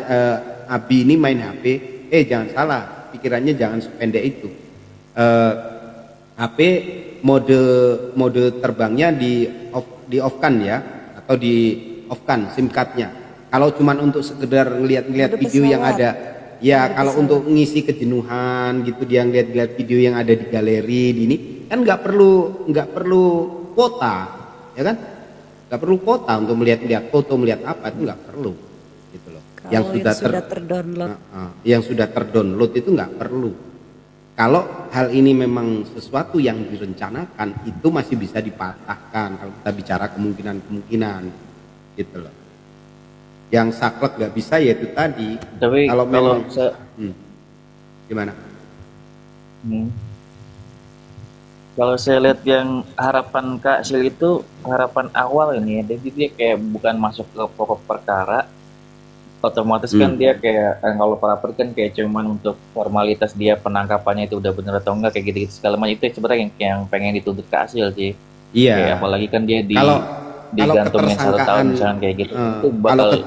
S1: Abi ini main HP? Jangan salah, pikirannya jangan sependek itu. HP mode terbangnya di off kan ya, atau di off kan SIM cardnya. Kalau cuman untuk sekedar ngeliat-ngeliat video yang ada, ya kalau untuk ngisi kejenuhan gitu, dia ngeliat-ngeliat video yang ada di galeri di ini kan nggak perlu kuota ya kan, nggak perlu kuota untuk melihat foto, melihat apa, itu nggak perlu gitu loh.
S2: Kalau
S1: yang sudah
S2: terdownload.
S1: yang sudah terdownload itu nggak perlu. Kalau hal ini memang sesuatu yang direncanakan, itu masih bisa dipatahkan kalau kita bicara kemungkinan gitu loh. Yang saklek nggak bisa ya itu tadi.
S4: Tapi
S1: kalau memang gimana?
S4: Kalau saya lihat yang harapan Kak Sil itu harapan awal ini ya, jadi dia kayak bukan masuk ke pokok perkara, otomatis kan dia kayak kalau perapor kan kayak cuman untuk formalitas dia penangkapannya itu udah bener atau enggak kayak gitu segala macam, itu sebenarnya yang pengen dituntut Kak Sil sih.
S1: Iya.
S4: Kayak apalagi kan dia digantungin 1 tahun
S1: ketersangkaan,
S4: misalnya kayak gitu, itu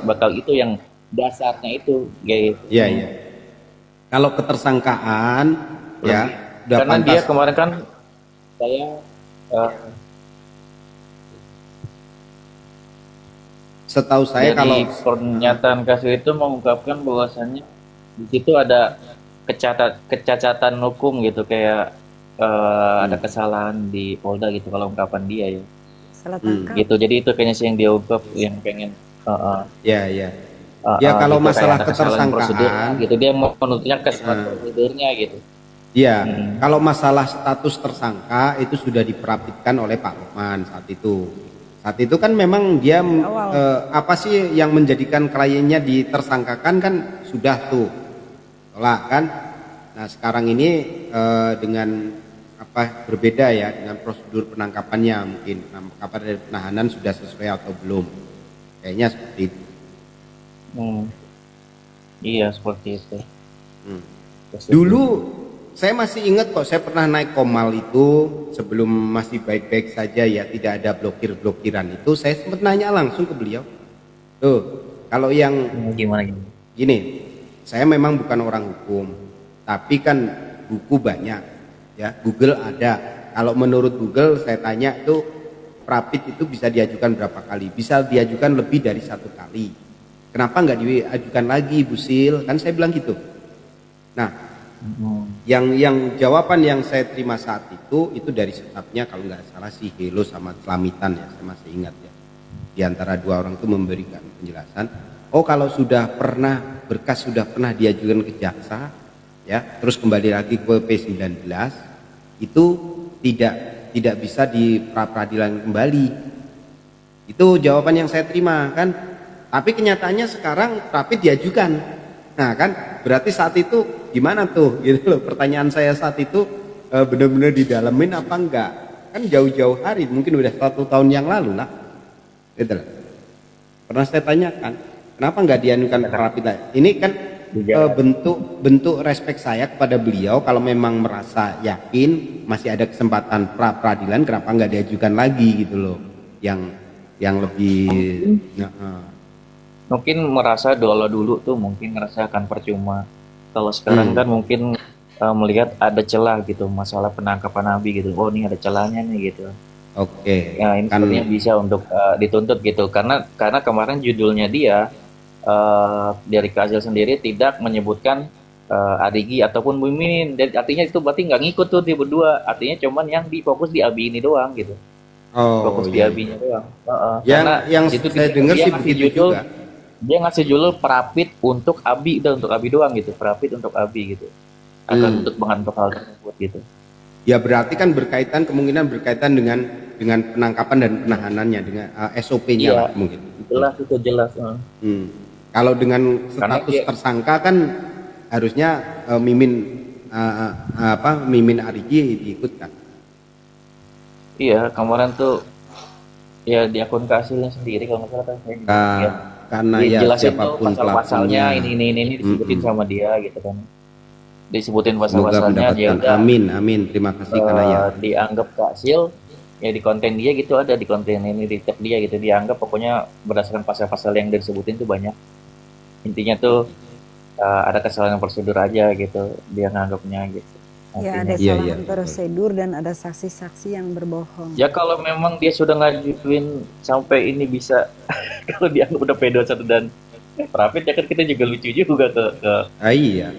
S4: bakal itu yang dasarnya itu kayak gitu.
S1: Iya. Kalau ketersangkaan ya udah
S4: karena
S1: pantas.
S4: dia kemarin kan saya
S1: setahu saya
S4: dari
S1: kalau
S4: pernyataan Kasil itu mengungkapkan bahwasannya di situ ada kecacatan hukum gitu, kayak ada kesalahan di Polda gitu kalau ungkapan dia ya.
S2: Salah tangkap.
S4: Gitu, jadi itu kayaknya sih yang dia ungkap, yang pengen
S1: ya kalau
S4: gitu,
S1: masalah
S4: kayak ada kesalahan prosedur
S1: ketersangkaan
S4: gitu, dia mau menuntutnya kesalahan prosedurnya gitu.
S1: Iya, kalau masalah status tersangka itu sudah diperhatikan oleh Pak Lukman saat itu. Saat itu kan memang dia apa sih yang menjadikan kliennya ditersangkakan kan sudah tuh tolak kan. Nah sekarang ini dengan apa berbeda ya dengan prosedur penangkapannya, mungkin penangkapan dari penahanan sudah sesuai atau belum, kayaknya seperti itu.
S4: Iya seperti itu.
S1: Dulu saya masih ingat kok, saya pernah naik Komal itu sebelum masih baik-baik saja ya, tidak ada blokir-blokiran itu, saya sempat nanya langsung ke beliau. Tuh, kalau yang
S4: Gimana?
S1: gini, saya memang bukan orang hukum, tapi kan buku banyak, ya Google ada. Kalau menurut Google saya tanya itu Prapit itu bisa diajukan berapa kali? Bisa diajukan lebih dari 1 kali. Kenapa nggak diajukan lagi, Bu Sil? Kan saya bilang gitu. Nah, yang jawaban yang saya terima saat itu dari stafnya kalau nggak salah si Helo sama Selamitan ya, saya masih ingat ya. Di antara 2 orang itu memberikan penjelasan. Oh kalau sudah pernah berkas sudah pernah diajukan ke jaksa, ya, terus kembali lagi ke P19 itu tidak bisa di pra-peradilan kembali. Itu jawaban yang saya terima kan. Tapi kenyataannya sekarang Prapit diajukan. Nah kan berarti saat itu gimana tuh gitu loh, pertanyaan saya saat itu benar-benar didalemin apa enggak, kan jauh-jauh hari, mungkin udah 1 tahun yang lalu lah gitu loh. Pernah saya tanyakan kenapa enggak dianukan Prapit. Ini kan bentuk respek saya kepada beliau, kalau memang merasa yakin masih ada kesempatan pra peradilan kenapa enggak diajukan lagi gitu loh, yang lebih
S4: Mungkin merasa dulu tuh mungkin ngerasa akan percuma. Kalau sekarang kan mungkin melihat ada celah gitu, masalah penangkapan Abi gitu. Oh ini ada celahnya nih gitu.
S1: Oke.
S4: Ya ini sebenarnya bisa untuk dituntut gitu. Karena kemarin judulnya dia dari Kazil sendiri tidak menyebutkan Arigi ataupun Mimin. Dan artinya itu berarti nggak ngikut tuh dia berdua. Artinya cuman yang difokus di Abi ini doang gitu. Fokus di Abinya doang.
S1: Yang
S4: itu
S1: saya dengar sih begitu juga.
S4: Dia ngasih judul Prapit untuk Abi, dan untuk Abi doang gitu. Prapit untuk Abi gitu. Akan untuk mengantuk hal tersebut gitu.
S1: Ya berarti kan kemungkinan berkaitan dengan penangkapan dan penahanannya, dengan SOP-nya lah mungkin.
S4: Jelas itu jelas.
S1: Kalau dengan status tersangka kan harusnya Mimin Arigi diikutkan.
S4: Iya kemarin tuh ya di akun Kasilnya sendiri kalau nggak salah kan saya
S1: karena ya siapapun
S4: pasal-pasalnya ini disebutin sama dia gitu kan, disebutin pasal-pasalnya dia udah
S1: amin terima kasih karena ya
S4: dianggap Kasil ya di konten dia gitu, ada di konten ini di tag dia gitu, dianggap pokoknya berdasarkan pasal-pasal yang disebutin tuh banyak, intinya tuh ada kesalahan prosedur aja gitu dia nganggapnya gitu.
S2: Ya ada kesalahan prosedur dan ada saksi-saksi yang berbohong.
S4: Ya kalau memang dia sudah ngajuin sampai ini bisa kalau dianggap udah P21 dan Prapit ya kan kita juga lucu juga ke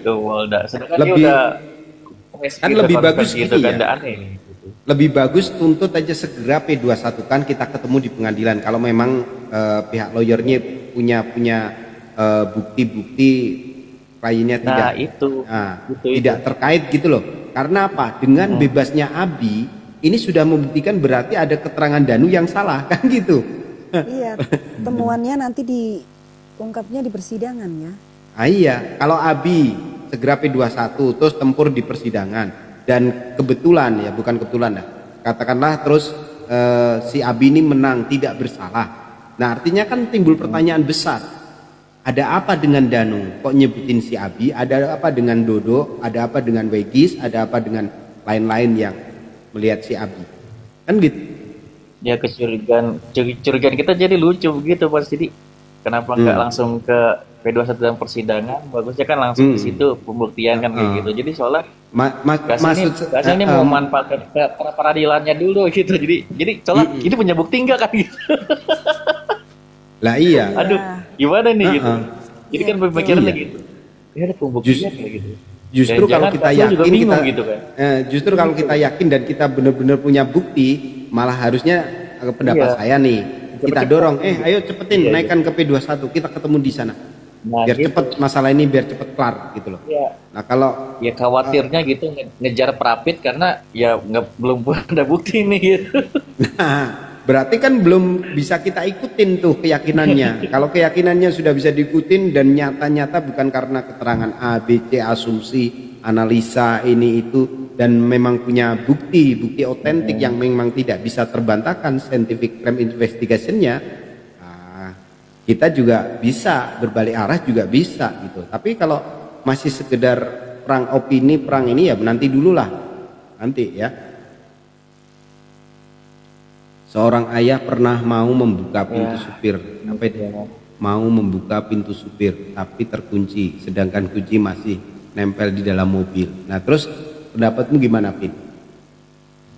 S4: Polda. Sedangkan
S1: lebih,
S4: dia udah
S1: kan lebih bagus
S4: gitu kan, aneh gitu.
S1: Lebih bagus tuntut aja segera P21 kan, kita ketemu di pengadilan kalau memang pihak lawyernya punya bukti-bukti kliennya tidak terkait gitu loh. Karena apa? Dengan bebasnya Abi ini sudah membuktikan berarti ada keterangan Danu yang salah kan gitu.
S2: Iya, temuannya nanti diungkapnya di persidangan ya.
S1: Iya, kalau Abi segera P21 terus tempur di persidangan dan kebetulan ya, bukan kebetulan dah, katakanlah terus si Abi ini menang tidak bersalah. Nah artinya kan timbul pertanyaan besar, ada apa dengan Danu? Kok nyebutin si Abi? Ada apa dengan Dodo? Ada apa dengan Wegis? Ada apa dengan lain-lain yang melihat si Abi? Kan gitu.
S4: Ya kecurigaan kita jadi lucu begitu Mas. Jadi kenapa nggak langsung ke P21 dalam persidangan? Bagusnya kan langsung ke situ pembuktian kan kayak gitu. Jadi soalnya Kasih ini mau manfaatkan peradilannya dulu gitu. Jadi soalnya ini punya bukti enggak kan gitu.
S1: Lah iya.
S4: Aduh, gimana nih gitu. Jadi kan pemikirannya gitu. Ya ada pembuktian kayak gitu.
S1: Justru kalau kita yakin
S4: gitu kan.
S1: Justru kalau kita yakin dan kita benar-benar punya bukti, malah harusnya pendapat saya nih, kita dorong, ayo cepetin naikkan ke P21, kita ketemu di sana.
S4: Nah,
S1: biar
S4: gitu.
S1: cepet masalah ini biar cepet kelar gitu loh.
S4: Ya,
S1: Nah kalau
S4: ya khawatirnya gitu ngejar Prapit karena ya belum ada bukti nih gitu.
S1: nah, berarti kan belum bisa kita ikutin tuh keyakinannya. Kalau keyakinannya sudah bisa diikutin dan nyata-nyata bukan karena keterangan A, B, C, asumsi, analisa ini itu, dan memang punya bukti otentik yang memang tidak bisa terbantahkan scientific crime investigation-nya, nah, kita juga bisa berbalik arah juga bisa gitu. Tapi kalau masih sekedar perang opini, perang ini ya nanti dulu lah, nanti ya. Seorang ayah pernah mau membuka pintu supir, apa itu? Mau membuka pintu supir, tapi terkunci, sedangkan kunci masih nempel di dalam mobil. Nah terus pendapatmu gimana, Pin?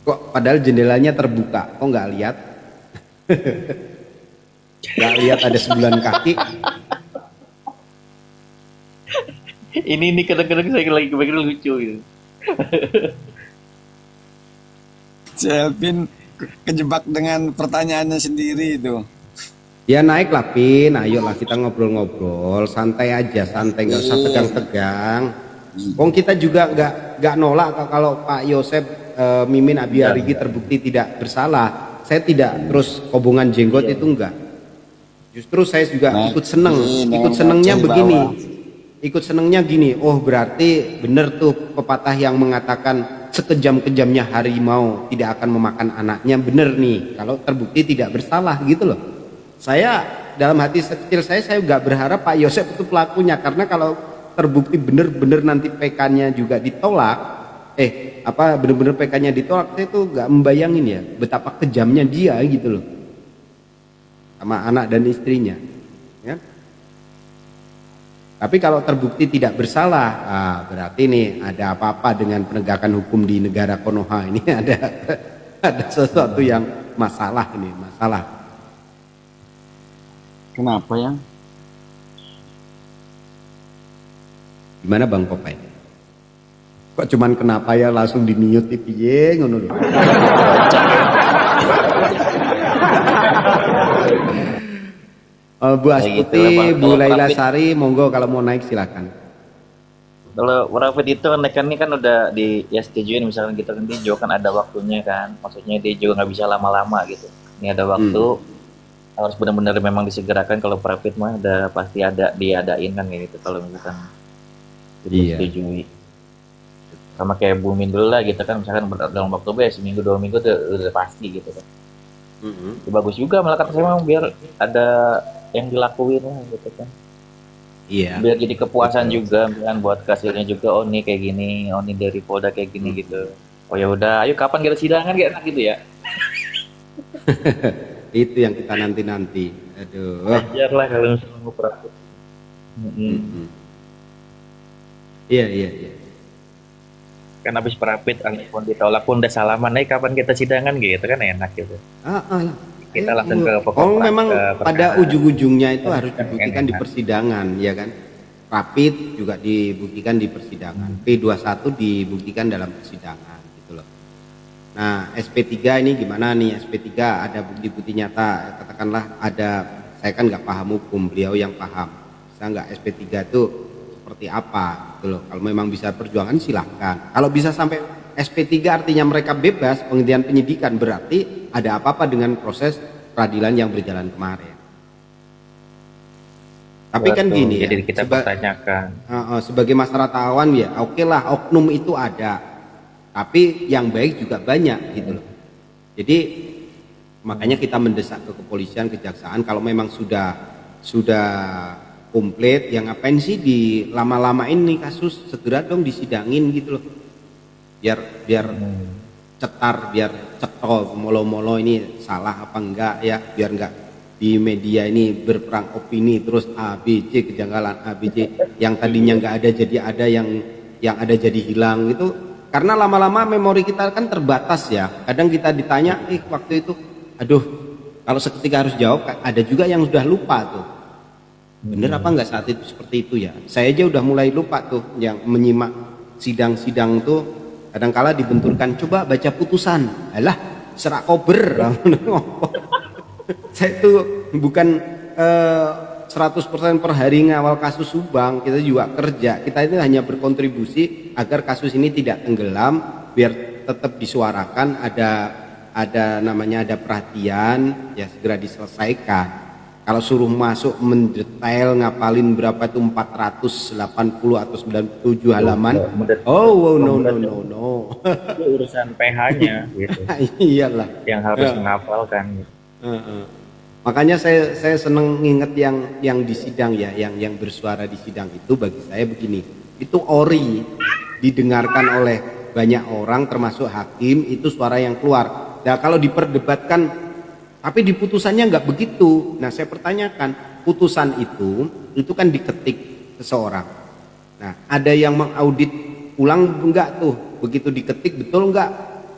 S1: Kok padahal jendelanya terbuka, kok nggak lihat? Nggak lihat ada sebulan kaki?
S4: Ini kadang-kadang saya lagi kepikiran lucu gitu.
S3: Selvin kejebak dengan pertanyaannya sendiri itu.
S1: Ya naik lah, Pin, ayolah kita ngobrol-ngobrol, santai aja, santai, nggak usah tegang-tegang. Wong kita juga nggak nolak kalau Pak Yosep, Mimin, Abi Arigi terbukti tidak bersalah. Saya tidak terus kobongan jenggot itu enggak. Justru saya juga ikut seneng, ikut senengnya begini. Ikut senengnya gini, oh berarti bener tuh pepatah yang mengatakan sekejam-kejamnya harimau tidak akan memakan anaknya, bener nih kalau terbukti tidak bersalah gitu loh. Saya dalam hati kecil saya nggak berharap Pak Yosep itu pelakunya, karena kalau terbukti bener-bener nanti PK-nya juga ditolak, bener-bener PK-nya ditolak, saya tuh nggak membayangin ya betapa kejamnya dia gitu loh sama anak dan istrinya ya. Tapi kalau terbukti tidak bersalah, berarti nih ada apa-apa dengan penegakan hukum di negara Konoha ini, ada sesuatu yang masalah ini, masalah.
S3: Kenapa ya?
S1: Gimana Bang Popeye? Kok cuman kenapa ya langsung di mute piye ngono lho. Bu Astuti, Bu Laila Sari, monggo kalau mau naik silakan.
S4: Kalau Prapit itu ini kan udah setujuin, misalkan kita kan dijo kan ada waktunya kan, maksudnya dia juga nggak bisa lama-lama gitu. Ini ada waktu, harus benar-benar memang disegerakan. Kalau Prapit mah udah pasti ada diadain kan kayak gitu kalau misalkan disetujui. Sama kayak Bu Min dulu lah gitu kan, misalkan dalam waktu seminggu 2 minggu udah pasti gitu kan. Itu bagus juga malah kata saya, biar ada yang dilakuin lah gitu kan.
S1: Iya.
S4: Biar jadi kepuasan juga kan buat kasirnya juga, oh nih kayak gini, oh nih dari Polda kayak gini gitu. Oh ya udah, ayo kapan kita sidangan kayak enak gitu ya.
S1: Itu yang kita nanti. Aduh.
S4: Wajar lah kalau misalnya mau Prapit.
S1: Iya.
S4: Kan habis Prapit pun ditolak pun udah salaman, kapan kita sidangan gitu kan enak gitu. Kita langsung ke pokok.
S1: Memang pada ujung-ujungnya itu harus dibuktikan di persidangan, ya kan? Prapit juga dibuktikan di persidangan, P21 dibuktikan dalam persidangan, gitu loh. Nah, SP3 ini gimana nih? SP3 ada bukti-bukti nyata, katakanlah ada, saya kan nggak paham hukum, beliau yang paham. Saya nggak SP3 itu seperti apa, gitu loh. Kalau memang bisa perjuangan silahkan. Kalau bisa sampai SP3 artinya mereka bebas penghentian penyidikan, berarti ada apa-apa dengan proses peradilan yang berjalan kemarin. Tapi kan gini ya,
S4: jadi kita pertanyakan.
S1: Sebagai masyarakat awam ya, oke lah oknum itu ada, tapi yang baik juga banyak gitu loh. Jadi makanya kita mendesak ke kepolisian, kejaksaan, kalau memang sudah komplit, yang ngapain sih di lama-lamain nih kasus, segera dong disidangin gitu loh. Biar cetar, biar cetol molo-molo ini salah apa enggak ya, biar enggak di media ini berperang opini terus A B C, kejanggalan A B C, yang tadinya enggak ada jadi ada, yang ada jadi hilang itu, karena lama-lama memori kita kan terbatas ya. Kadang kita ditanya waktu itu, aduh kalau seketika harus jawab, ada juga yang sudah lupa tuh. Bener apa enggak saat itu seperti itu ya. Saya aja udah mulai lupa tuh, yang menyimak sidang-sidang tuh kadangkala dibenturkan, coba baca putusan, alah serak kober. Saya itu bukan 100% per hari ngawal kasus Subang, kita juga kerja. Kita ini hanya berkontribusi agar kasus ini tidak tenggelam, biar tetap disuarakan, ada namanya ada perhatian, ya segera diselesaikan. Kalau suruh masuk mendetail ngapalin berapa itu 480 atau 97 halaman. Oh, no.
S4: Itu urusan PH-nya gitu.
S1: Iyalah.
S4: Yang harus menghafalkan gitu.
S1: Makanya saya seneng nginget yang di sidang ya, yang bersuara di sidang itu bagi saya begini. Itu ori didengarkan oleh banyak orang termasuk hakim, itu suara yang keluar. Nah, kalau diperdebatkan tapi di putusannya nggak begitu. Nah, saya pertanyakan, putusan itu kan diketik seseorang. Nah, ada yang mengaudit ulang enggak tuh? Begitu diketik betul enggak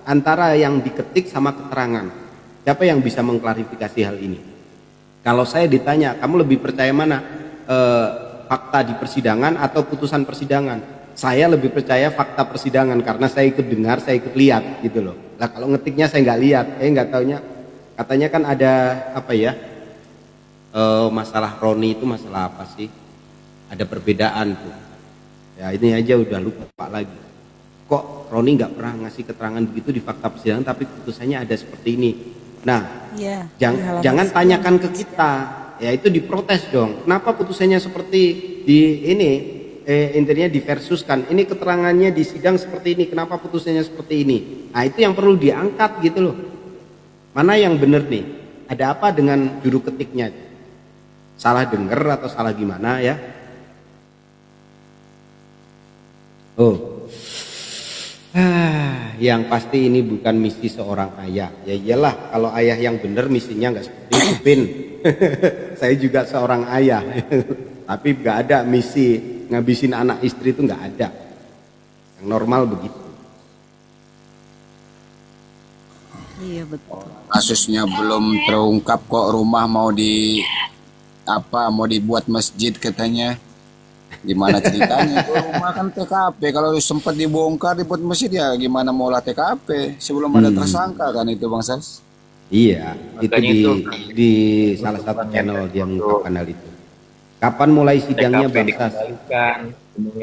S1: antara yang diketik sama keterangan? Siapa yang bisa mengklarifikasi hal ini? Kalau saya ditanya, kamu lebih percaya mana? Fakta di persidangan atau putusan persidangan? Saya lebih percaya fakta persidangan karena saya ikut dengar, saya ikut lihat gitu loh. Lah kalau ngetiknya saya nggak lihat, nggak taunya. Katanya kan ada apa ya, masalah Roni itu masalah apa sih? Ada perbedaan tuh. Ya ini aja udah lupa Pak lagi. Kok Roni nggak pernah ngasih keterangan begitu di fakta persidangan, tapi putusannya ada seperti ini. Nah,
S2: ya,
S1: jangan tanyakan ke kita. Ya itu diprotes dong. Kenapa putusannya seperti di ini? Intinya diversuskan. Ini keterangannya di sidang seperti ini. Kenapa putusannya seperti ini? Nah itu yang perlu diangkat gitu loh. Mana yang benar nih? Ada apa dengan juru ketiknya? Salah dengar atau salah gimana ya? Oh, yang pasti ini bukan misi seorang ayah. Ya iyalah, kalau ayah yang benar misinya nggak seperti itu, Pin. Saya juga seorang ayah, tapi nggak ada misi ngabisin anak istri itu nggak ada. Yang normal begitu.
S2: Iya betul.
S3: Kasusnya belum terungkap kok rumah mau dibuat masjid katanya. Gimana ceritanya? Itu rumah kan TKP, kalau sempat dibongkar dibuat masjid ya gimana mau olah TKP sebelum ada tersangka kan itu Bang Sas?
S1: Iya, itu di salah satu channel dia mengungkapkan hal itu. Kapan mulai sidangnya Bang Sas?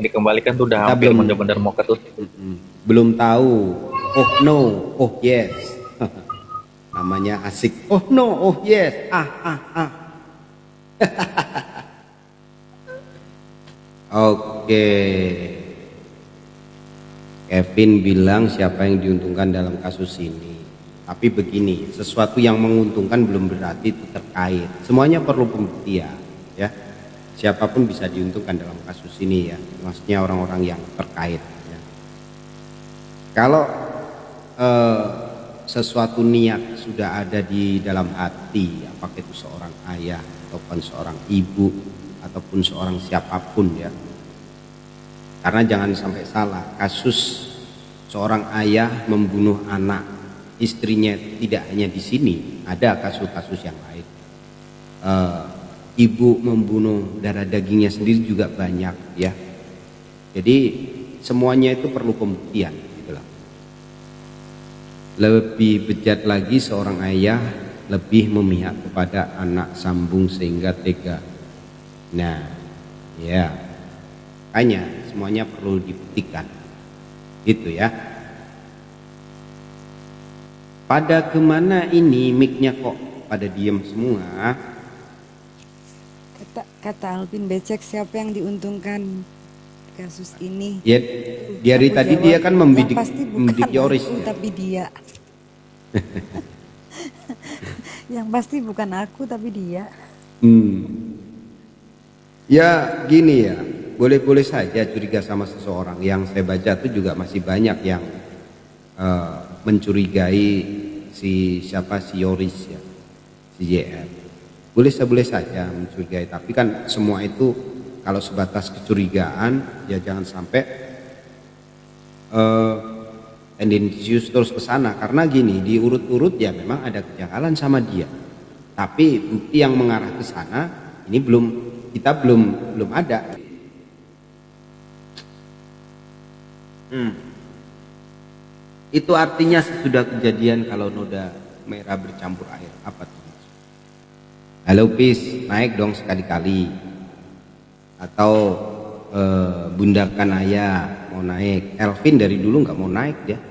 S4: Dikembalikan tuh udah hampir benar-benar mau ketutup.
S1: Belum tahu. Oh no, oh yes. Namanya asik. Oh no, oh yes. Oke. Kevin bilang siapa yang diuntungkan dalam kasus ini. Tapi begini, sesuatu yang menguntungkan belum berarti itu terkait. Semuanya perlu pembuktian, ya. Siapapun bisa diuntungkan dalam kasus ini ya. Maksudnya orang-orang yang terkait. Ya. Kalau sesuatu niat sudah ada di dalam hati, apakah itu seorang ayah ataupun seorang ibu ataupun seorang siapapun ya. Karena jangan sampai salah, kasus seorang ayah membunuh anak istrinya tidak hanya di sini, ada kasus-kasus yang lain. Ibu membunuh darah dagingnya sendiri juga banyak ya. Jadi semuanya itu perlu pembuktian gitulah. Lebih bejat lagi seorang ayah lebih memihak kepada anak sambung sehingga tega. Nah, ya, makanya semuanya perlu dibuktikan, gitu ya. Pada kemana ini mic-nya kok pada diem semua?
S2: Kata Alvin Becek, siapa yang diuntungkan kasus ini?
S1: Ya, dari tadi
S2: jawab,
S1: dia kan membidik Yoris
S2: aku,
S1: ya.
S2: tapi dia. Yang pasti bukan aku tapi dia.
S1: Ya gini ya, boleh-boleh saja curiga sama seseorang. Yang saya baca itu juga masih banyak yang mencurigai si Yoris ya, si JR. Boleh saja mencurigai, tapi kan semua itu kalau sebatas kecurigaan ya jangan sampai tendensius terus ke sana. Karena gini, diurut-urut ya memang ada kejanggalan sama dia, tapi bukti yang mengarah ke sana ini kita belum ada. Itu artinya sesudah kejadian kalau noda merah bercampur air apa tuh? Halo Pis, naik dong sekali-kali. Atau Bunda Kanaya mau naik. Elvin dari dulu nggak mau naik dia.